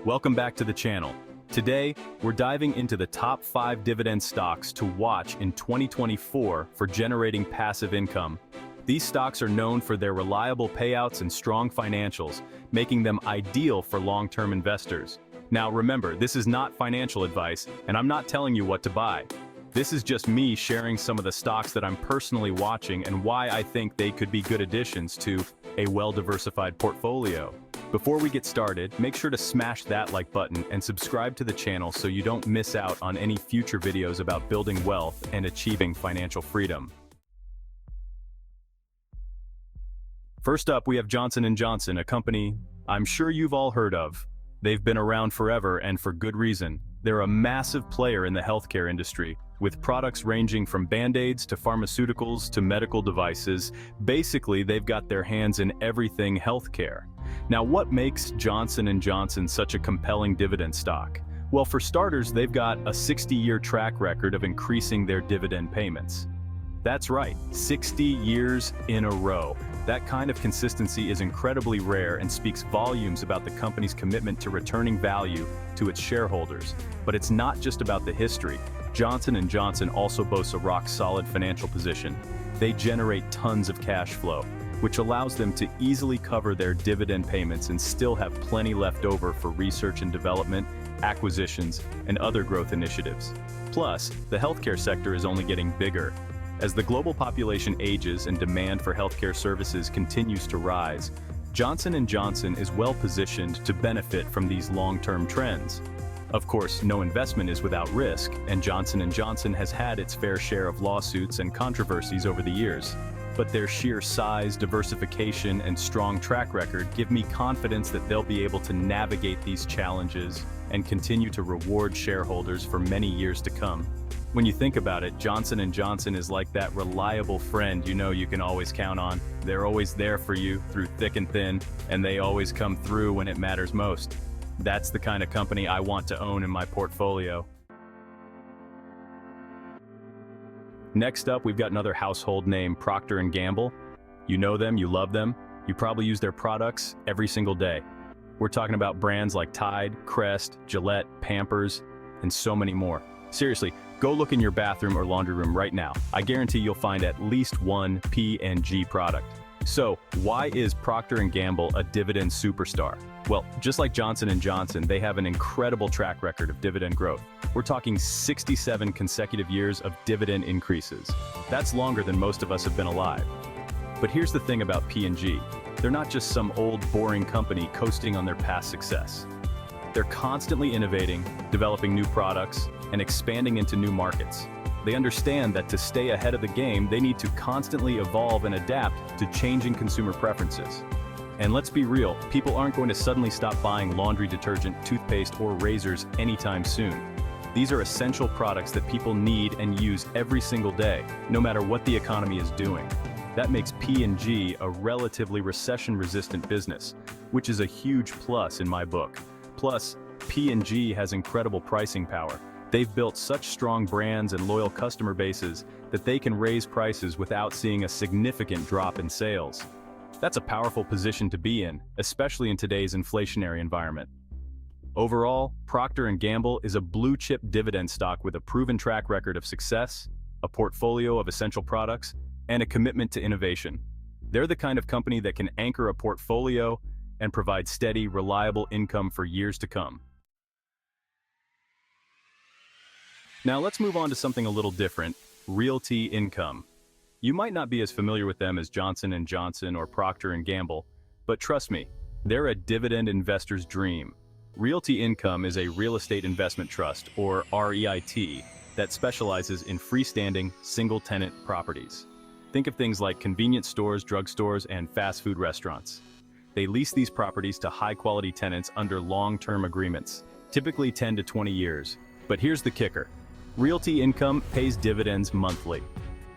Welcome back to the channel. Today, we're diving into the top 5 dividend stocks to watch in 2024 for generating passive income. These stocks are known for their reliable payouts and strong financials, making them ideal for long-term investors. Now remember, this is not financial advice, and I'm not telling you what to buy. This is just me sharing some of the stocks that I'm personally watching and why I think they could be good additions to a well-diversified portfolio. Before we get started, make sure to smash that like button and subscribe to the channel so you don't miss out on any future videos about building wealth and achieving financial freedom. First up, we have Johnson & Johnson, a company I'm sure you've all heard of. They've been around forever and for good reason. They're a massive player in the healthcare industry, with products ranging from Band-Aids to pharmaceuticals to medical devices. Basically, they've got their hands in everything healthcare. Now, what makes Johnson & Johnson such a compelling dividend stock? Well, for starters, they've got a 60-year track record of increasing their dividend payments. That's right, 60 years in a row. That kind of consistency is incredibly rare and speaks volumes about the company's commitment to returning value to its shareholders. But it's not just about the history. Johnson & Johnson also boasts a rock-solid financial position. They generate tons of cash flow, which allows them to easily cover their dividend payments and still have plenty left over for research and development, acquisitions, and other growth initiatives. Plus, the healthcare sector is only getting bigger. As the global population ages and demand for healthcare services continues to rise, Johnson & Johnson is well positioned to benefit from these long-term trends. Of course, no investment is without risk, and Johnson & Johnson has had its fair share of lawsuits and controversies over the years. But their sheer size, diversification, and strong track record give me confidence that they'll be able to navigate these challenges and continue to reward shareholders for many years to come. When you think about it, Johnson & Johnson is like that reliable friend you can always count on. They're always there for you through thick and thin, and they always come through when it matters most. That's the kind of company I want to own in my portfolio. Next up, we've got another household name, Procter & Gamble. You know them, you love them, you probably use their products every single day. We're talking about brands like Tide, Crest, Gillette, Pampers, and so many more. Seriously, go look in your bathroom or laundry room right now. I guarantee you'll find at least one P&G product. So, why is Procter & Gamble a dividend superstar? Well, just like Johnson & Johnson, they have an incredible track record of dividend growth. We're talking 67 consecutive years of dividend increases. That's longer than most of us have been alive. But here's the thing about P&G. They're not just some old, boring company coasting on their past success. They're constantly innovating, developing new products, and expanding into new markets. They understand that to stay ahead of the game, they need to constantly evolve and adapt to changing consumer preferences. And let's be real, people aren't going to suddenly stop buying laundry detergent, toothpaste, or razors anytime soon. These are essential products that people need and use every single day, no matter what the economy is doing. That makes P&G a relatively recession-resistant business, which is a huge plus in my book. Plus, P&G has incredible pricing power. They've built such strong brands and loyal customer bases that they can raise prices without seeing a significant drop in sales. That's a powerful position to be in, especially in today's inflationary environment. Overall, Procter & Gamble is a blue-chip dividend stock with a proven track record of success, a portfolio of essential products, and a commitment to innovation. They're the kind of company that can anchor a portfolio and provide steady, reliable income for years to come. Now let's move on to something a little different, Realty Income. You might not be as familiar with them as Johnson & Johnson or Procter & Gamble, but trust me, they're a dividend investor's dream. Realty Income is a real estate investment trust, or REIT, that specializes in freestanding, single-tenant properties. Think of things like convenience stores, drugstores, and fast food restaurants. They lease these properties to high-quality tenants under long-term agreements, typically 10 to 20 years. But here's the kicker. Realty Income pays dividends monthly.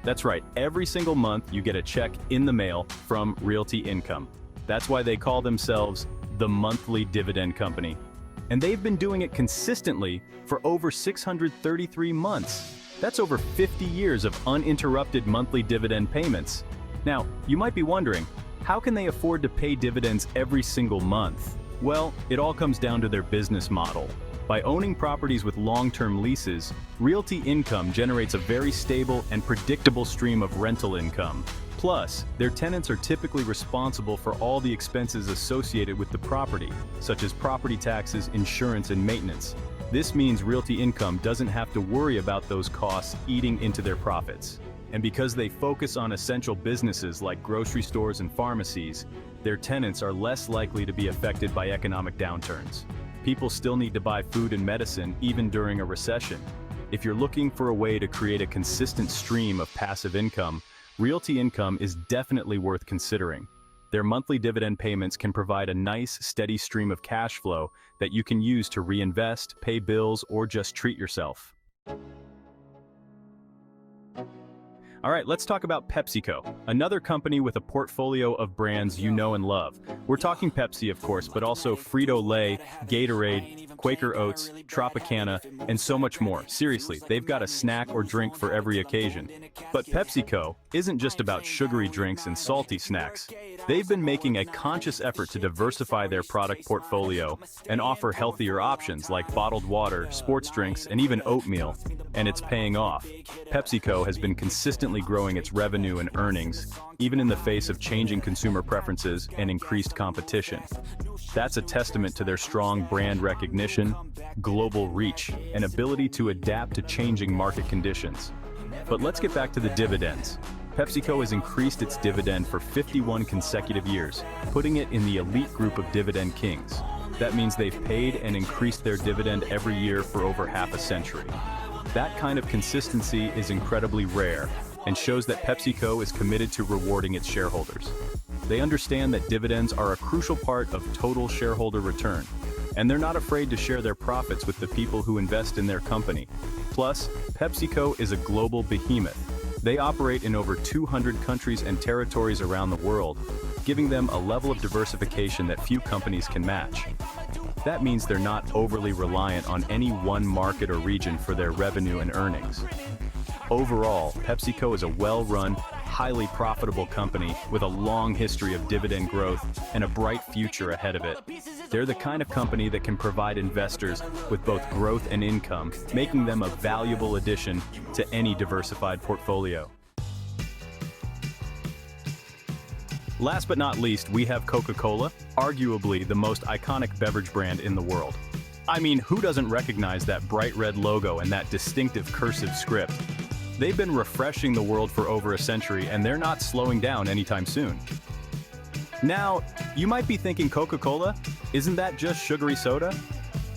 That's right, every single month you get a check in the mail from Realty Income. That's why they call themselves the monthly dividend company. And they've been doing it consistently for over 633 months. That's over 50 years of uninterrupted monthly dividend payments. Now, you might be wondering, how can they afford to pay dividends every single month? Well, it all comes down to their business model. By owning properties with long-term leases, Realty Income generates a very stable and predictable stream of rental income. Plus, their tenants are typically responsible for all the expenses associated with the property, such as property taxes, insurance, and maintenance. This means Realty Income doesn't have to worry about those costs eating into their profits. And because they focus on essential businesses like grocery stores and pharmacies, their tenants are less likely to be affected by economic downturns. People still need to buy food and medicine even during a recession. If you're looking for a way to create a consistent stream of passive income, Realty Income is definitely worth considering. Their monthly dividend payments can provide a nice, steady stream of cash flow that you can use to reinvest, pay bills, or just treat yourself. All right, let's talk about PepsiCo, another company with a portfolio of brands you know and love. We're talking Pepsi, of course, but also Frito-Lay, Gatorade, Quaker Oats, Tropicana, and so much more. Seriously, they've got a snack or drink for every occasion. But PepsiCo isn't just about sugary drinks and salty snacks. They've been making a conscious effort to diversify their product portfolio and offer healthier options like bottled water, sports drinks, and even oatmeal. And it's paying off. PepsiCo has been consistently growing its revenue and earnings, even in the face of changing consumer preferences and increased competition. That's a testament to their strong brand recognition, global reach, and ability to adapt to changing market conditions. But let's get back to the dividends. PepsiCo has increased its dividend for 51 consecutive years, putting it in the elite group of dividend kings. That means they've paid and increased their dividend every year for over half a century. That kind of consistency is incredibly rare and shows that PepsiCo is committed to rewarding its shareholders. They understand that dividends are a crucial part of total shareholder return, and they're not afraid to share their profits with the people who invest in their company. Plus, PepsiCo is a global behemoth. They operate in over 200 countries and territories around the world, giving them a level of diversification that few companies can match. That means they're not overly reliant on any one market or region for their revenue and earnings. Overall, PepsiCo is a well-run, highly profitable company with a long history of dividend growth and a bright future ahead of it. They're the kind of company that can provide investors with both growth and income, making them a valuable addition to any diversified portfolio. Last but not least, we have Coca-Cola, arguably the most iconic beverage brand in the world. I mean, who doesn't recognize that bright red logo and that distinctive cursive script? They've been refreshing the world for over a century, and they're not slowing down anytime soon. Now, you might be thinking Coca-Cola? Isn't that just sugary soda?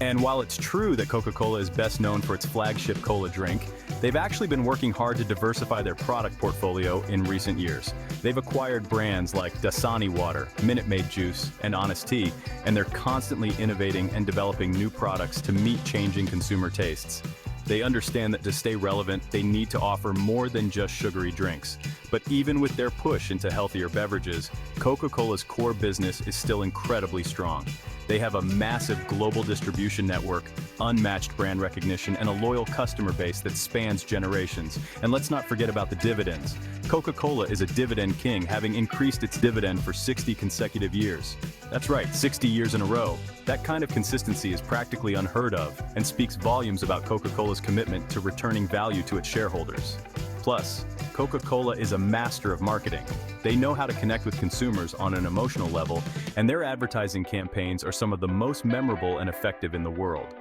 And while it's true that Coca-Cola is best known for its flagship cola drink, they've actually been working hard to diversify their product portfolio in recent years. They've acquired brands like Dasani Water, Minute Maid Juice, and Honest Tea, and they're constantly innovating and developing new products to meet changing consumer tastes. They understand that to stay relevant, they need to offer more than just sugary drinks. But even with their push into healthier beverages, Coca-Cola's core business is still incredibly strong. They have a massive global distribution network, unmatched brand recognition, and a loyal customer base that spans generations. And let's not forget about the dividends. Coca-Cola is a dividend king, having increased its dividend for 60 consecutive years. That's right, 60 years in a row. That kind of consistency is practically unheard of and speaks volumes about Coca-Cola's commitment to returning value to its shareholders. Plus, Coca-Cola is a master of marketing. They know how to connect with consumers on an emotional level, and their advertising campaigns are some of the most memorable and effective in the world.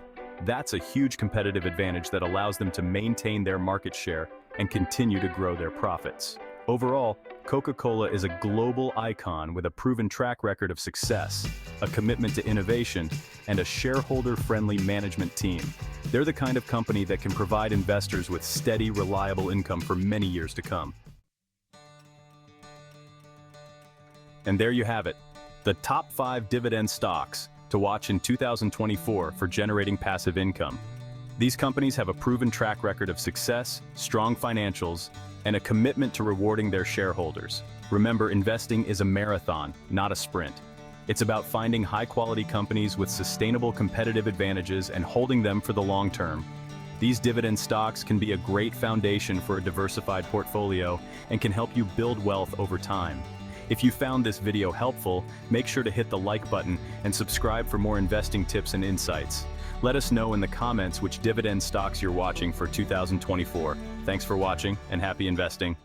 That's a huge competitive advantage that allows them to maintain their market share and continue to grow their profits. Overall, Coca-Cola is a global icon with a proven track record of success, a commitment to innovation, and a shareholder-friendly management team. They're the kind of company that can provide investors with steady, reliable income for many years to come. And there you have it, the top 5 dividend stocks to watch in 2024 for generating passive income. These companies have a proven track record of success, strong financials, and a commitment to rewarding their shareholders. Remember, investing is a marathon, not a sprint. It's about finding high-quality companies with sustainable competitive advantages and holding them for the long term. These dividend stocks can be a great foundation for a diversified portfolio and can help you build wealth over time. If you found this video helpful, make sure to hit the like button and subscribe for more investing tips and insights. Let us know in the comments which dividend stocks you're watching for 2024. Thanks for watching and happy investing.